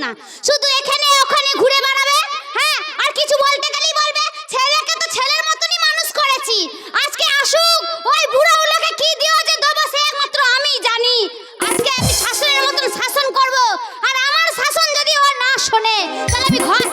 না, শুধু এখানে ওখানে ঘুরে বেড়াবে। হ্যাঁ, আর কিছু বলতে গেলেই বলবে ছেলেকে তো ছেলের মতনই মানুষ করেছি, আজকে আসুক ওই বুড়াগুলোকে কি দিও যে দেবো সে একমাত্র আমি জানি। আজকে আমি শাসনের মতন শাসন করব, আর আমার শাসন যদি ও না শোনে তাহলে আমি ঘর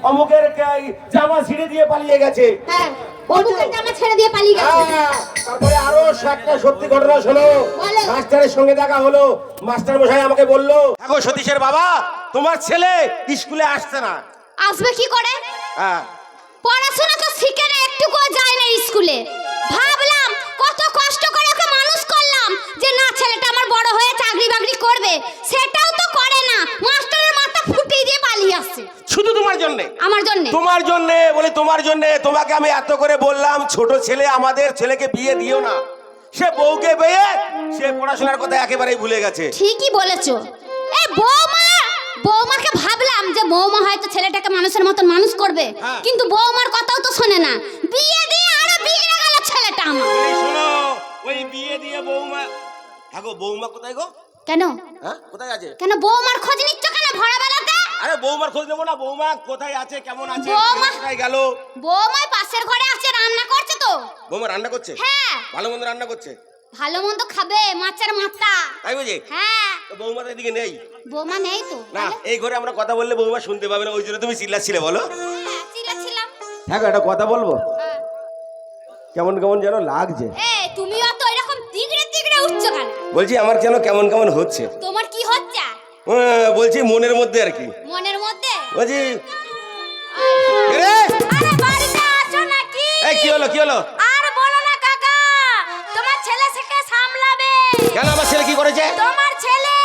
অমুকের জামা ছিঁড়ে দিয়ে পালিয়ে গেছে। হ্যাঁ, অমুকের জামা ছেড়ে দিয়ে পালিয়ে গেছে। তারপরে আরো একটা সত্যি ঘটনা শোনো। বলো। মাস্টারের সঙ্গে দেখা হলো, মাস্টার মশাই আমাকে বললো, দেখো সতীশের বাবা, তোমার ছেলে স্কুলে আসছে না। আসবে কি করে? হ্যাঁ, পড়াশোনা তো শিখে না, একটুকুও যায় না স্কুলে। ভাবলাম কত কষ্ট করে ওকে মানুষ করলাম যে না ছেলেটা আমার বড় হয়ে চাকরি বাকরি করবে, সেটাও তো করে না। মাস্টারের মাথা ফুটিয়ে দিয়ে পালিয়ে আসছে। শুধু তোমার জন্য। আমার জন্য? তোমার জন্য বলে তোমার জন্য। তোমাকে আমি এত করে বললাম ছোট ছেলে, আমাদের ছেলেকে বিয়ে দিও না। সে বউকে পেয়ে সে পড়াশোনার কথা একেবারেই ভুলে গেছে। ঠিকই বলেছো। এই বৌমাকে ভাবলাম যে বৌমা হয়তো ছেলেটাকে মানুষের মতন মানুষ করবে, হ্যাঁ। কিন্তু বৌমার কথাও তো শোনে না। বিয়ে দিয়ে আরো বিগড়ে গেল ছেলেটা আমার। এই শোনো, ওই বিয়ে দিয়ে বৌমা, হ্যাঁ গো, বৌমা কোথায় গো? কেন? হ্যাঁ, কোথায় আছে? কেন বৌমার খোঁজ নিচ্ছ কেন ভরা বেলাতে? আরে বৌমার খোঁজ নেবো না? বৌমা কোথায় আছে, কেমন আছে, বৌমা- কোথায় গেল? বৌমাই পাশের ঘরে আছে, রান্না করছে তো। বৌমা রান্না করছে? হ্যাঁ, ভালো মন্দ রান্না করছে? ভালো মন্দ খাবে, মাছের মাথা। তাই বুঝি? হ্যাঁ, তো বৌমা তো এদিকে নেই। বৌমা নেই তো। না, এই ঘরে আমরা কথা বললে বৌমা শুনতে পাবে না, ওই জন্য তুমি চিল্লাচ্ছিলে। বলো। হ্যাঁ, চিল্লাছিলাম। হ্যাঁ গো, একটা কথা বলবো? হ্যাঁ। কেমন কেমন যেন লাগছে। তুমিও তো এরকম তিগড়ে তিগড়ে উঠছো কেন? বলছি আমার যেন কেমন কেমন হচ্ছে। তোমার কি হচ্ছে? বলছি মনের মধ্যে আর কি। মনের মধ্যে? বলছি আরে বাড়িতে আছো নাকি? এই কি হলো, কি হলো? আর বলো না কাকা, তোমার ছেলে থেকে সামলাবে। কেন, আমার ছেলে কি করেছে? তোমার ছেলে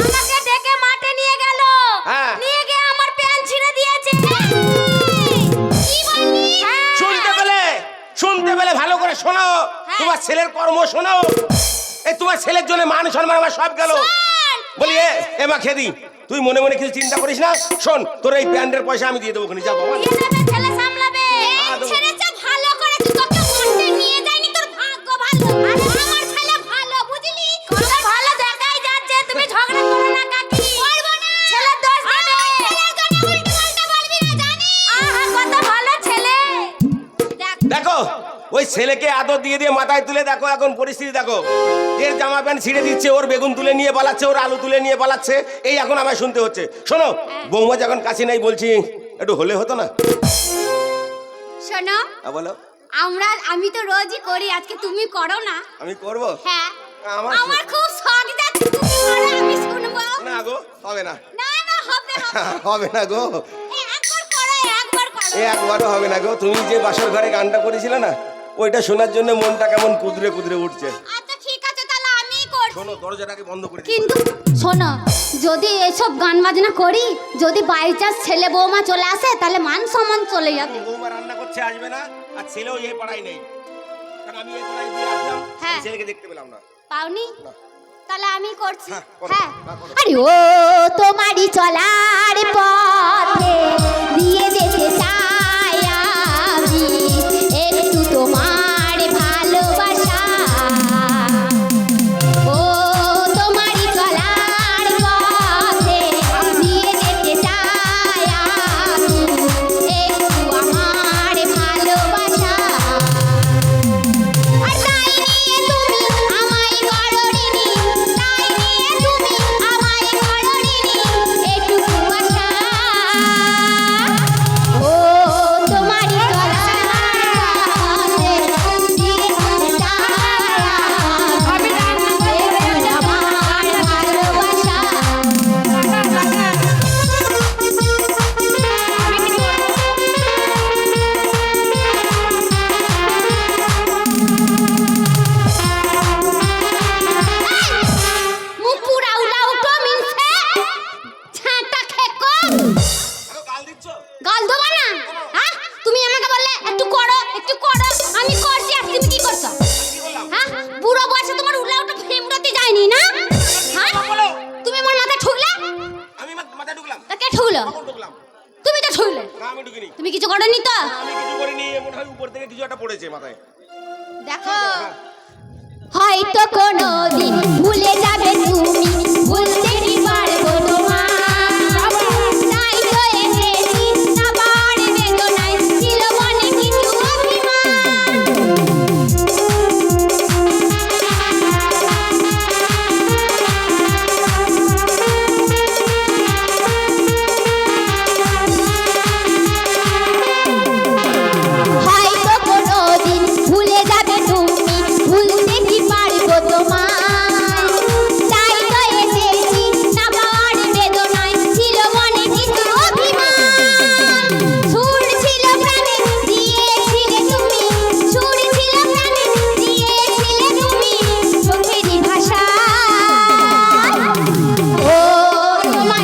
আমাকে ডেকে মাঠে নিয়ে গেল, হ্যাঁ। নিয়ে গিয়ে আমার প্যান্ট ছিঁড়ে দিয়েছে। কি বললি? শুনতে পেলে ভালো করে শোনো। তোমার ছেলের কর্ম শোনো। এই তোমার ছেলের জন্য মান সম্মান আমার সব গেল। বলি এ মা খেদি, তুই মনে মনে কিছু চিন্তা করিস না। শোন, তোর এই প্যান্টের পয়সা আমি দিয়ে দেবো, ওখানে যাবো। ছেলে সামলাবে। ছেলেটা ভালো করেছে, তোকে মাঠে নিয়ে যায়নি, তোর ভাগ্য ভালো। আরে আমার ছেলে ভালো, বুঝলি? কত ভালো দেখাই যাচ্ছে। তুমি ঝগড়া করো না কাকি। করবো না। ছেলের দোষ দেবে। ছেলের জন্য উল্টো পাল্টা বলবি না, জানিস? আহা, কত ভালো ছেলে। দেখো, ওই ছেলেকে আদর দিয়ে দিয়ে মাথায় তুলে দেখো এখন পরিস্থিতি দেখো। এর জামা প্যান্ট ছিঁড়ে দিচ্ছে, ওর বেগুন তুলে নিয়ে পালাচ্ছে, ওর আলু তুলে নিয়ে পালাচ্ছে। এই এখন আমায় শুনতে হচ্ছে। শোনো, বৌমা যখন কাছে নেই, বলছি একটু হলে হতো না? শোনো, বলো। আমি তো রোজই করি, আজকে তুমি করো না। আমি করবো? হ্যাঁ, আমার- আমার খুব শখ যাচ্ছে, তুমি করো, আমি শুনবো। না গো, হবে না। না না, হবে হবে। হবে না গো, একবার করো, একবার করো। একবারও হবে না গো। তুমি যে বাসর ঘরে গানটা করেছিলে না, ওইটা শোনার জন্য মনটা কেমন কুদরে কুদরে উঠছে। আচ্ছা ঠিক আছে, তাহলে আমিই করছি। শোনো, দরজাটাকে বন্ধ করে দিও। কিন্তু শোনো, যদি এসব গান বাজনা করি, যদি বাই চান্স ছেলে বৌমা চলে আসে, তাহলে মান সম্মান চলে যাবে। বৌমা রান্না করছে, আসবে না। আর ছেলেও এই পাড়ায় নেই, কারণ আমি এই পাড়ায় দিয়ে আসলাম, হ্যাঁ। ছেলেকে দেখতে পেলাম না। পাওনি? না। তাহলে আমি করছি। হ্যাঁ, করো। হ্যাঁ। হ্যাঁ, করো। আরে ও তোমারই চলার পথে দিয়ে যেতে চাই আমি, একটু তোমার ভালোবাসা ঢুকলো? কখন ঢুকলাম? তুমি তো ঢুকলে। না আমি ঢুকিনি। তুমি কিছু করনি তো? আমি কিছু করিনি, মনে হয় উপর থেকে কিছু একটা পড়েছে মাথায়। দেখো, হয়তো কোনোদিন ভুলে যাবে তুমি, ভুলতে কি পারবো তোমার। তাই তো এসেছি না বাড়ি বেদনায়, ছিল মনে কিছু অভিমান। হয়তো কোনোদিন ভুলে যাবে তুমি, ভুলতে কি পারবো তোমায়। তাই তো এসেছি না বাড়ি বেদনায়, ছিল মনে কিছু অভিমান। সুর ছিল প্রাণে দিয়েছিলে তুমি, সুর ছিল প্রাণে দিয়েছিলে তুমি, চোখেরই ভাষা ও তোমার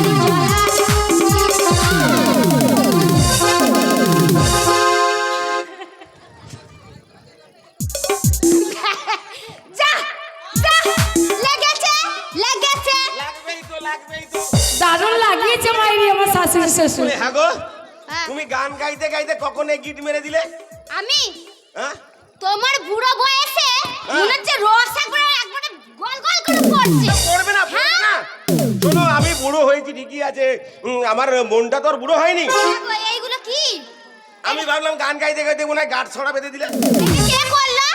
যা যা, লেগেছে লেগেছে। লাগবেই তো, লাগবেই তো। দারুণ লাগিয়েছে মাইরি আমার শাশুড়ি শ্বশুর। বলে, হ্যাঁ গো, হ্যাঁ। তুমি গান গাইতে গাইতে কখন এই গিট মেরে দিলে? আমি হ্যাঁ? তোমার বুড়ো বয়সে মনে হচ্ছে রস একবারে গোল গোল করে পড়ছে। করবে না, করবে না। শোনো, আমি বুড়ো হয়েছি ঠিকই আছে, আমার মনটা তো আর বুড়ো হয়নি। দেখো, এইগুলো কি? আমি ভাবলাম গান গাইতে গাইতে মনে হয় গাঁট ছড়া বেঁধে দিলে। এটা কে করলো?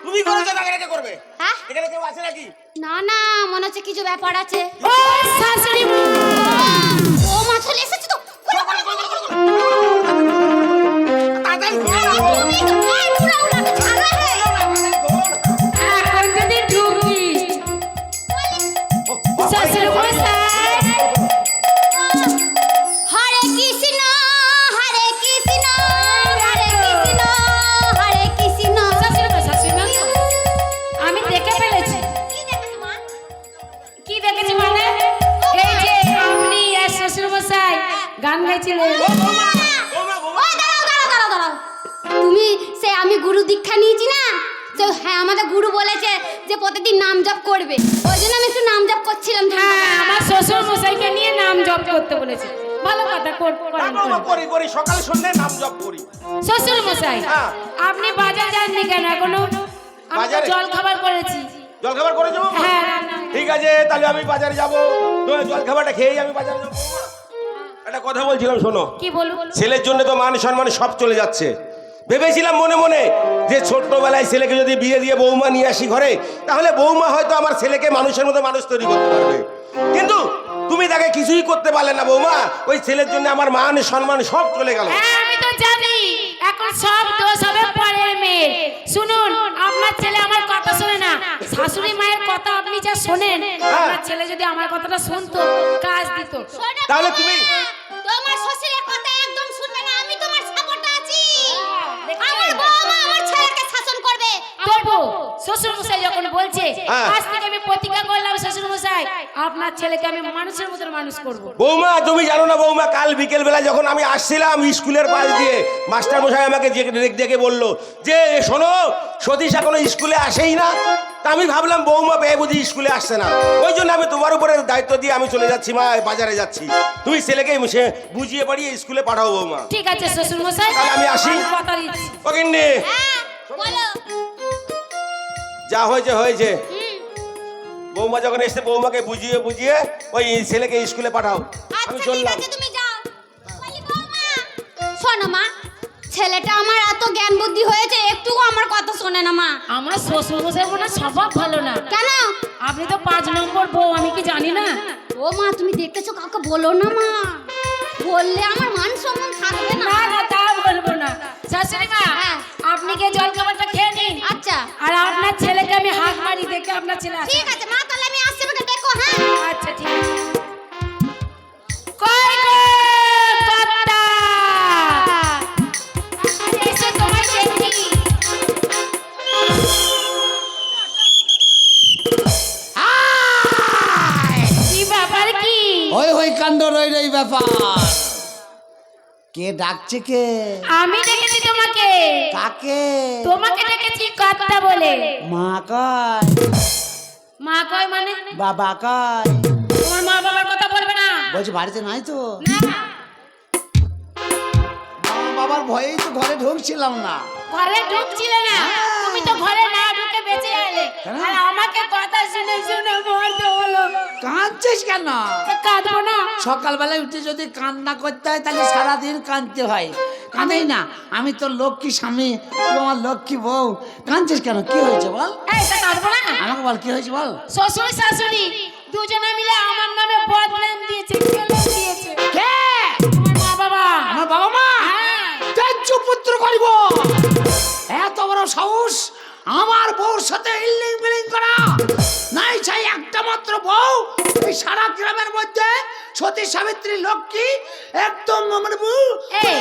তুমি করেছো না, কে করবে? হ্যাঁ? এখানে কেউ আছে নাকি? না না, মনে হচ্ছে কিছু ব্যাপার আছে। ও শাশুড়ি মা, ও মা চলে এসেছে তো। তাড়াতাড়ি তুমি তো এই বুড়ো উলাকে ছাড়ো রে। এখন যদি ঢুকিস শ্বশুর মশাই। হরে কৃষ্ণ হরে কৃষ্ণ হরে কৃষ্ণ হরে কৃষ্ণ। শাশুড়ি মা, শাশুড়ি মা, আমি দেখে ফেলেছি। কি দেখেছো মা? কি দেখেছি মানে? এই যে আপনি আর শ্বশুর মশাই গান গাইছিলেন। ওই দাঁড়াও দাঁড়াও দাঁড়াও দাঁড়াও। তুমি সে আমি গুরু দীক্ষা নিয়েছি না, তো হ্যাঁ আমাদের গুরু বলেছে যে প্রতিদিন নাম জপ করবে, ওই জন্য আমি একটু নাম জপ করছিলাম। হ্যাঁ, আমার শ্বশুর মশাইকে নিয়ে নাম জপ করতে বলেছে। ভালো কথা, করেন। করি করি, সকাল সন্ধ্যায় নাম জপ করি। শ্বশুর মশাই, হ্যাঁ। আপনি বাজার যাননি কেন এখনো? আমি তো বাজারে? জল খাবার করেছি। জল খাবার করে যাবো? হ্যাঁ, রান্না। ঠিক আছে, তাহলে আমি বাজারে যাবো। তোমার জল খাবারটা খেয়েই আমি বাজারে যাবো। একটা কথা বলছিলাম, শোনো। কি বলবো? ছেলের জন্য তো মান সম্মান সব চলে যাচ্ছে। ভেবেছিলাম মনে মনে যে ছোট্টবেলায় ছেলেকে যদি বিয়ে দিয়ে বৌমা নিয়ে আসি ঘরে, তাহলে বৌমা হয়তো আমার ছেলেকে মানুষের মতো মানুষ তৈরি করতে পারবে। কিন্তু তুমি তাকে কিছুই করতে পারলে না বৌমা। ওই ছেলের জন্য আমার মান সম্মান সব চলে গেল। হ্যাঁ, আমি তো জানি এখন সব দোষ হবে পরের মেয়ে। শুনুন, আপনার ছেলে আমার কথা শোনে না। শাশুড়ি মায়ের কথা আপনি যা শোনেন, আপনার ছেলে যদি আমার কথাটা শুনতো, কাজ দিত। শোনো তাহলে বাবা, তুমি- তোমার শ্বশুরের কথা একদম শুনবে না, আমি তোমার সাপোর্টে আছি। আমার বৌমা আমার ছেলেকে শাসন করবে। তবু শ্বশুর মশাই যখন বলছে, হ্যাঁ। আজ থেকে আমি প্রতিজ্ঞা করলাম শ্বশুর মশাই, আপনার ছেলেকে আমি মানুষের মতো মানুষ করব। বৌমা, তুমি জানো না বৌমা, কাল বিকেল বেলা যখন আমি আসছিলাম স্কুলের পাশ দিয়ে, মাস্টার মশাই আমাকে ডেকে বললো যে শোনো, সতীশ এখনো স্কুলে আসেই না। তা আমি ভাবলাম বৌমা পেয়ে বুঝি স্কুলে আসছে না, ওই জন্য আমি তোমার উপরে দায়িত্ব দিয়ে আমি চলে যাচ্ছি মা, বাজারে যাচ্ছি। তুমি ছেলেকে বুঝিয়ে পাঠিয়ে স্কুলে পাঠাও বৌমা। ঠিক আছে শ্বশুর মশাই, তাহলে আমি আসি। কথা দিচ্ছি। ও গিন্নি, হ্যাঁ বলো। যা হয়েছে হয়েছে। বৌমা যখন এসে বৌমাকে বুঝিয়ে বুঝিয়ে ওই ছেলেকে স্কুলে পাঠাও। আমি আচ্ছা ঠিক চললাম। আছে, তুমি যাও। বলি বৌমা, শোনো মা, ছেলেটা আমার এত জ্ঞান বুদ্ধি হয়েছে, একটুকু আমার কথা শোনে না মা। আমার শ্বশুর মশাই মনে হয় স্বভাব ভালো না। কেন? আপনি তো 5 নম্বর বউ, আমি কি জানি না? ও মা, তুমি দেখতেছো, কাউকে বলো না মা, বললে আমার মান সম্মান থাকবে না। না না, তা বলবো না। শাশুড়ি মা, হ্যাঁ। আপনি কি জল খাবারটা খেয়ে নিন। আচ্ছা আর আপনার ছেলেকে আমি হাত মারি, দেখে আপনার ছেলে আসে। ঠিক আছে মা, তাহলে আমি আসছি, আমাকে দেখো। হ্যাঁ আচ্ছা ঠিক আছে। কই গো কর্তা, এসে তোমায় দেখি। কি ব্যাপার কি? ওই কাণ্ড রই ব্যাপার। কে ডাকছে কে? আমি ডেকেছি তোমাকে। কাকে? তোমাকে ডেকেছি কর্তা বলে। মা কয়? মা কয় মানে? বাবা কয়? তোমার মা বাবার কথা বলবে না। বলছি বাড়িতে নাই তো? না বাবার ভয়েই তো ঘরে ঢুকছিলাম না। ঘরে ঢুকছিলে না, তুমি তো ঘরে না ঢুকে বেঁচে এলে, কেন? আর আমাকে কথা শুনে শুনে মরতে হলো। কাঁদছিস কেন? কাঁদবো না? সকালবেলায় উঠে যদি কান্না করতে হয় তাহলে সারাদিন কাঁদতে হয়। কাঁদেই না, আমি তো লক্ষ্মী স্বামী, তুই আমার লক্ষ্মী বউ। কাঁদছিস কেন? কি হয়েছে বল? এই তা কাঁদবো না? আমাকে বল কি হয়েছে বল। শ্বশুর শাশুড়ি দুজনে মিলে আমার নামে বদনাম দিয়েছে, কেলেম দিয়েছে। কে? তোমার মা বাবা। আমার বাবা মা? হ্যাঁ। ত্যায্য পুত্র করিব, এত বড় সাহস আমার বউর সাথে ইল্লিং বিলিং করা। নাই চাই একটা মাত্র বউ এই সারা গ্রামের মধ্যে, সতী সাবিত্রী লক্ষ্মী একদম আমার বউ। এই,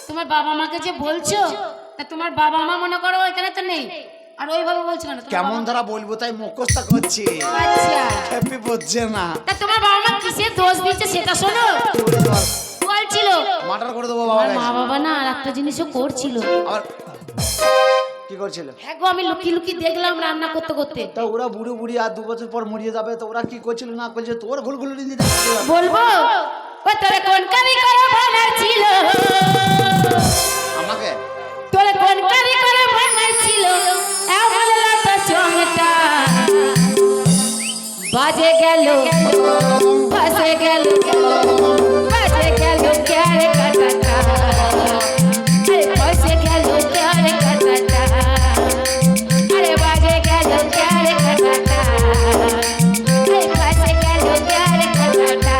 তোমার বাবা মাকে যে বলছো, তা তোমার বাবা মা মনে করো এখানে তো নেই, আর ওইভাবে বলছো কেন? তোমার কেমন বাবা- ধারা বলবো তাই মুখস্থ করছি, আচ্ছা, হ্যাপি বুঝছে না। তা তোমার বাবা মা কিসের দোষ দিচ্ছে সেটা শোনো। বলছিল মার্ডার করে দেবো বাবা। আমার মা বাবা না আর একটা জিনিসও করছিল। আবার কি করছিল? হ্যাঁ গো, আমি লুকিয়ে লুকিয়ে দেখলাম রান্না করতে করতে। তা ওরা বুড়ো বুড়ি আর 2 বছর পর মরিয়ে যাবে, তো ওরা কি করছিল না করছিল তোর ঘুলঘুলি দিতে বলবো ও তোরে কোন কারি করে বানাইছিল, আমাকে? তোরে কোন কারি করে বানাইছিল, এমন লাগতো চমটা বাজে গেল, বাজে গেল, বাজে গেল প্যার কাটাটা, আরে বাজে গেল প্যার কাটাটা, আরে বাজে গেল প্যার কাটাটা, আরে বাজে গেল প্যার কাটাটা।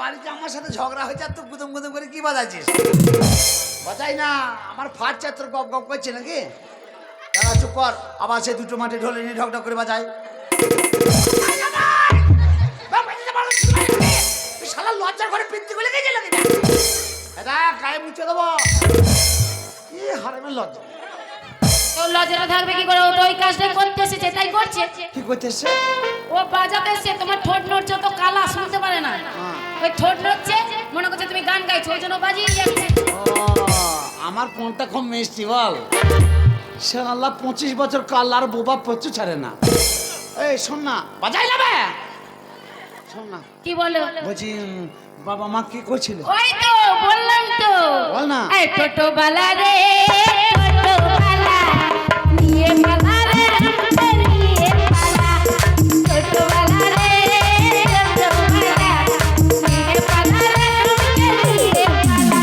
বাড়িতে আমার সাথে ঝগড়া হয়েছে আর তুই গুদম গুদম করে কি বাজাচ্ছিস? বাজাই না, আমার ফাট চাত্র গপ গপ করছে নাকি? দাঁড়া চুপ কর, আবার সে দুটো মাঠে ঢোলে নিয়ে ঢক ঢক করে বাজায়। শালা লজ্জার ঘরে পিত্তি গুলে গেছে লাগে, এটা গায়ে মুছে দেবো। কি হারামের লজ্জা! তোর লজ্জাটা থাকবে কি করে? ও তো ওই কাজটাই করতে এসেছে, তাই করছে। কি করতে এসছে? ও বাজাতে এসে তোমার ঠোঁট নড়ছে, তো কালা শুনতে পারে না, ওই ঠোঁট নড়ছে, মনে করছে তুমি গান গাইছো, ওই জন্য বাজিয়ে যাচ্ছে। আমার কোনটা খুব মিষ্টি বল। সে আল্লাহ 25 বছর কাল আর বোবা পচু ছাড়ে না। এই শোন না, বাজাই না বে। শোন না, কি বলো? বলছি বাবা মা কি করছিল? ওই তো বললাম তো, বল না। এই টোটো বালা রে, টোটো বালা নিয়ে পালা রে, নিয়ে পালা, টোটো বালা রে, টোটো বালা নিয়ে পালা রে, নিয়ে পালা,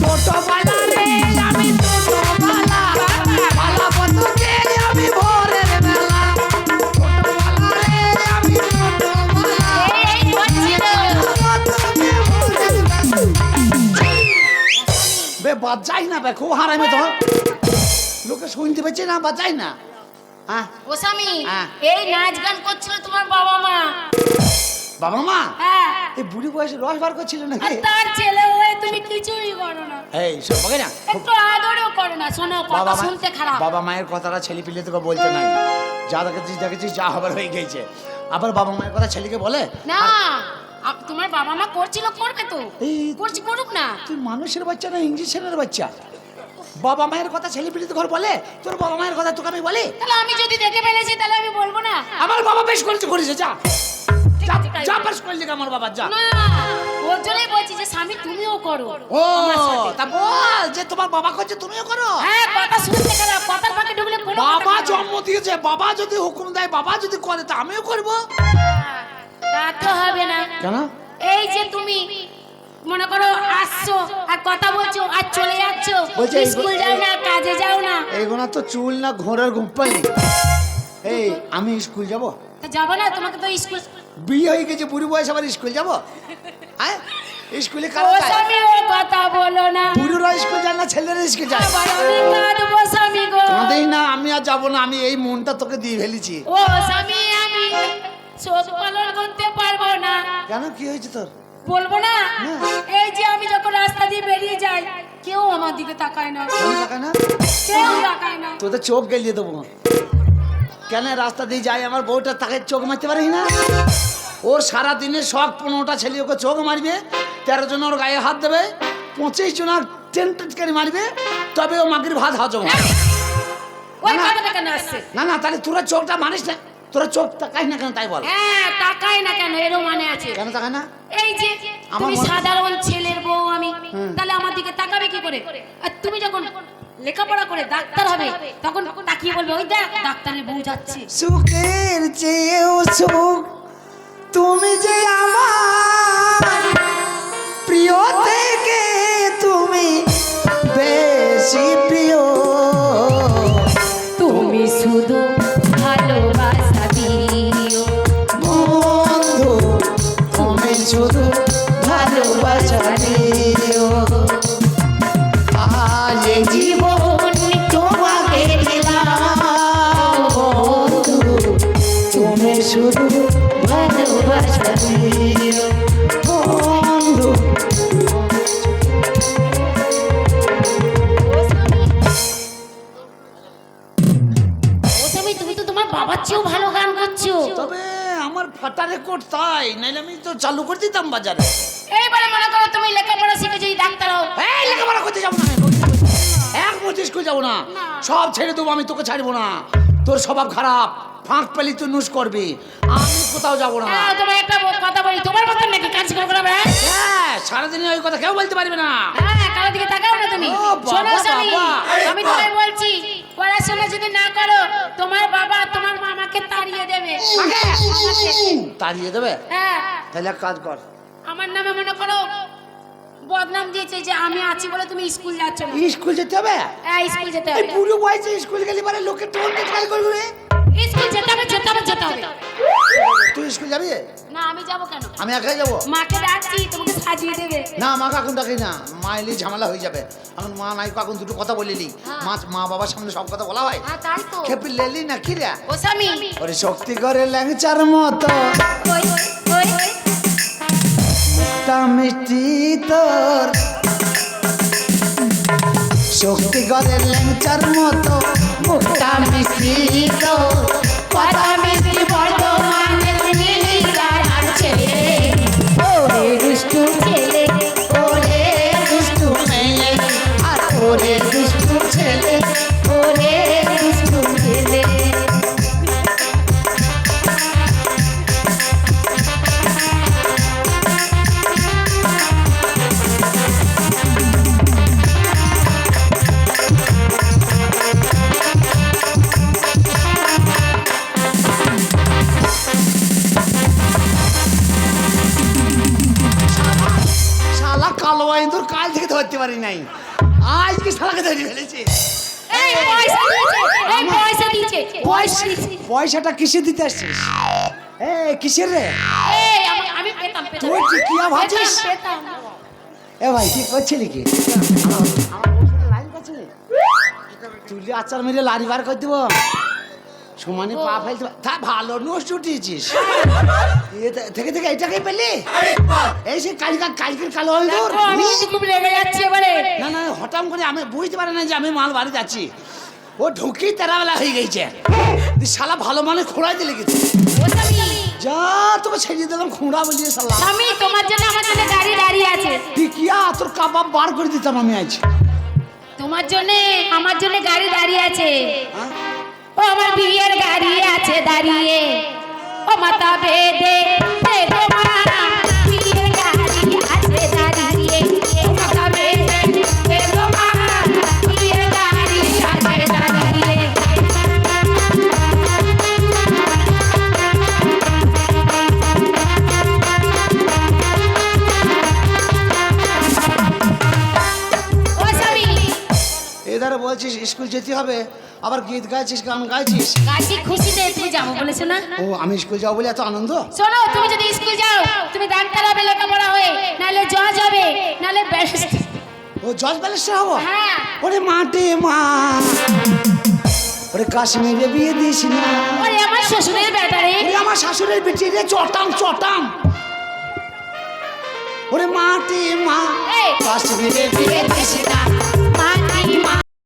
টোটো বালা রে, আমি টোটো বালা, বালা বন্ধুকে আমি ভোরের বেলা। টোটো বালা রে, আমি টোটো বালা, এই করছিল। বে বাজাই না বে, খুব হারামে তো। লোকে শুনতে পাচ্ছে না, বাজাই না। হ্যাঁ ও স্বামী, হ্যাঁ। এই নাচ গান করছিল তোমার বাবা মা। বাবা মা হ্যাঁ, এই বুড়ি বয়সে রস বার করছিল আর নাকি? তার ছেলে হয়ে তুমি কিছুই করো না, এই সব বকে না। একটু আদরও করো না। শোনো, কথা শুনতে খারাপ। বাবা মায়ের কথাটা ছেলে পিলে তোকে বলতে নাই। যা দেখেছিস যা হবার হয়ে গেছে। আবার বাবা মায়ের কথা ছেলেকে বলে না, তোমার বাবা মা করছিল, করবে তো, এই- করছি, করুক না। তুই মানুষের বাচ্চা না ইঞ্জেকশনের বাচ্চা? বাবা মায়ের কথা ছেলে পিলে তো ঘর বলে, তোর বাবা মায়ের কথা তোকে আমি বলি? তাহলে আমি যদি দেখে ফেলেছি তাহলে আমি বলবো না? আমার বাবা বেশ করেছে যা ঠিক আছে, তাই যা বলো। বেশ করলি আমার বাবা যা। না, ওর জন্যই বলছি যে স্বামী তুমিও করো ও আমার সাথে। তা বল যে তোমার বাবা করছে তুমিও করো। হ্যাঁ, কথা শুনতে খারাপ, কথার ফাঁকে ঢুকলে কোনো কথা বাবা খারাপ। জন্ম দিয়েছে, বাবা যদি হুকুম দেয়, বাবা যদি করে তা আমিও করবো। তা তো হবে না। কেন? এই যে তুমি মনে করো আসছো আর কথা বলছো আর চলে যাচ্ছো, বলছে এই- স্কুল যাও না, কাজে যাও না, এইগুলো তো চুল না ঘোড়ার ঘুমপালি। এই আমি স্কুল যাব? তা যাবো না? তোমাকে তো স্কুল। বিয়ে হয়ে গেছে বুড়ি বয়স, আবার স্কুল যাব? হ্যাঁ স্কুলে কারা ও যায়? স্বামী, ও কথা বলো না। বুড়িরা স্কুল যায় না ছেলেরা স্কুল যায়? আবার আমি কাঁদবো স্বামী গো। তোমাদেরই না, আমি আর যাবো না। আমি এই মনটা তোকে দিয়ে ফেলেছি। ও স্বামী, আমি শোক পালন করতে পারবো না। কেন কি হয়েছে তোর? বলবো না? না। এই যে আমি যখন রাস্তা দিয়ে বেরিয়ে যাই, কেউ আমার দিকে তাকায় না, কেন তাকায় না? কেউ তাকায় না। তোদের চোখ গেলিয়ে দেবো। কেন রাস্তা দিয়ে যাই আমার বউটা তাকে চোখ মারতে পারি না? ওর সারা দিনের শখ 15টা ছেলে ওকে চোখ মারবে, 13 জন ওর গায়ে হাত দেবে, 25 জন আর টেনটেনকারি মারবে, তবে ও মাগির ভাত হজম হবে। ওই কথাটা কেন আসছে? না না, তাহলে তোরা চোখটা মানিস না, তোরা চোখ তাকাই না কেন তাই বল। হ্যাঁ, তাকাই না কেন এরও মানে আছে। কেন তাকাই না? এই যে আমার তুমি মনে- সাধারণ ছেলের বউ আমি, তাহলে আমার দিকে তাকাবে কি করে? আর তুমি যখন লেখাপড়া করে ডাক্তার হবে তখন তাকিয়ে বলবে ওই দেখ ডাক্তারের বউ যাচ্ছে। সুখের চেয়েও সুখ তুমি যে আমার প্রিয় থেকে তুমি বেশি প্রিয়, তুমি শুধু ভালোবাসা দিও বন্ধু তুমি শুধু ভালোবাসা দিও, আজ এই জীবন তোমাকে দিলাম বন্ধু তুমি শুধু ভালোবাসা দিও বন্ধু। তুমি তো তোমার বাবার চেয়েও ভালো গান করছো। তবে আমার ফাটা রেকর্ড তাই, নাইলে আমি তো চালু করে দিতাম বাজারে। এইবারে মনে করো তুমি লেখাপড়া শিখে যদি ডাক্তার হও, এই লেখাপড়া করতে যাবো না, এক মুচিস করে যাবো না, সব ছেড়ে দেবো, আমি তোকে ছাড়বো না। তোর স্বভাব খারাপ, ফাঁক পেলি তুই নুস করবি, আমি কোথাও যাবো না। হ্যাঁ, তোমার একটা কথা বলি, তোমার মতন নাকি কাজ করে হবে? হ্যাঁ, সারাদিনে ওই কথা কেউ বলতে পারবে না। হ্যাঁ, কারোর দিকে তাকাও না তুমি। ও বাবা, শোনো স্বামী, বাবা। আমি তোমায় বলছি পড়াশোনা যদি না করো তোমার বাবা তোমার মামাকে তাড়িয়ে দেবে। তাড়িয়ে দেবে? হ্যাঁ, তাহলে এক কাজ কর, আমার নামে মনে করো বদনাম দিয়েছে যে আমি আছি বলে তুমি স্কুল যাচ্ছ না। স্কুল যেতে হবে? হ্যাঁ, স্কুল যেতে এই হবে। বুড়ো বয়সে স্কুল গেলে পারে লোকে টোন গাল করবে রে। স্কুল যেতে হবে, যেতে হবে, যেতে হবে। তুই স্কুল যাবি? না, আমি যাবো কেন? আমি একাই যাবো। মাকে ডাকছি, তোমাকে সাজিয়ে দেবে। না, মা কাকুন ডাকি না, মা এলে ঝামেলা হয়ে যাবে। এখন মা নাই কাকুন দুটো কথা বলিলি, মা বাবার সামনে সব কথা বলা হয়। হ্যাঁ, তাই তো। খেপি লেলি না কি রে? ও স্বামী, ওরে শক্তি করে ল্যাংচার মতো ওই ওই তা মিষ্টি তোর, শক্তি করে ল্যাংচার মতো মুখটা মিষ্টি তোর, কথা মিষ্টি বর্তমানের নীলিদার ছেলে, ওরে দুষ্টু ছেলে, ওরে দুষ্টু মেয়ে আর ওরে দুষ্টু ছেলে। ওরে দুষ্টু ছেলে। শালা কালো আইন্দুর কাল থেকে ধরতে পারি নাই, আজকে শালাকে ধরে ফেলেছি। এই পয়সা দিয়েছে, এই পয়সা দিয়েছে, পয়সা দিয়েছে। পয়সাটা কিসে দিতে আসছিস? এ কিসের রে? এই আমি পেতাম, পেতাম। তুই কি কিয়া ভাবছিস? পেতাম, পেতাম। এ ভাই কি করছিলি কি? তুলি আচার মেরে লারি বার করে দিব, সমানে পা ফেলতে তা ভালো নোস উঠিয়েছিস। থেকে থেকে এটাকে পেলি? এই সে কালকের কালো আইন্দুর। দেখো, আমি কিন্তু খুব রেগে যাচ্ছি এবারে। না না, হঠাৎ করে আমি বুঝতে পারি না যে আমি মাল বাড়ি যাচ্ছি, ও ঢুকি তেরাবেলা হয়ে গেছে। তুই শালা ভালো মানে খোঁড়াই দিলে কিছু ও স্বামী, যা, তোকে ছেড়ে দিলাম খোঁড়া বলিয়ে শালা। স্বামী, তোমার জন্য আমার জন্য গাড়ি দাঁড়িয়ে আছে। তুই কিয়া তোর কাবাব বার করে দিতাম আমি আজ। তোমার জন্য আমার জন্য গাড়ি দাঁড়িয়ে আছে। ও আমার বিয়ের গাড়ি আছে দাঁড়িয়ে, ও মাতা বেদে দেখো মা, বিয়ের গাড়ি আছে দাঁড়িয়ে, ও মাতা বেদে দেখো মা, বিয়ের গাড়ি আছে দাঁড়িয়ে। ও স্বামী, এধারে বলছিস স্কুল যেতে হবে, আবার গীত গাইছিস, গান গাইছিস। কাজী খুশিতে তুমি যাবো বলেছো না? ও আমি স্কুল যাবো বলে এত আনন্দ? শোনো, তুমি যদি স্কুল যাও তুমি ডাক্তার হবে লেখাপড়া হয়ে, নাহলে জজ হবে, নাহলে ব্যারিস্টার। ও জজ ব্যারিস্টার হবো? হ্যাঁ। ওরে মাটি মা, ওরে কাশ্মীরে বিয়ে দিস না, ওরে আমার শ্বশুরের ব্যাটারে, ওরে আমার শাশুড়ির বেটি রে চটাম চটাম, ওরে মাটি মা এই কাশ্মীরে বিয়ে দিস না।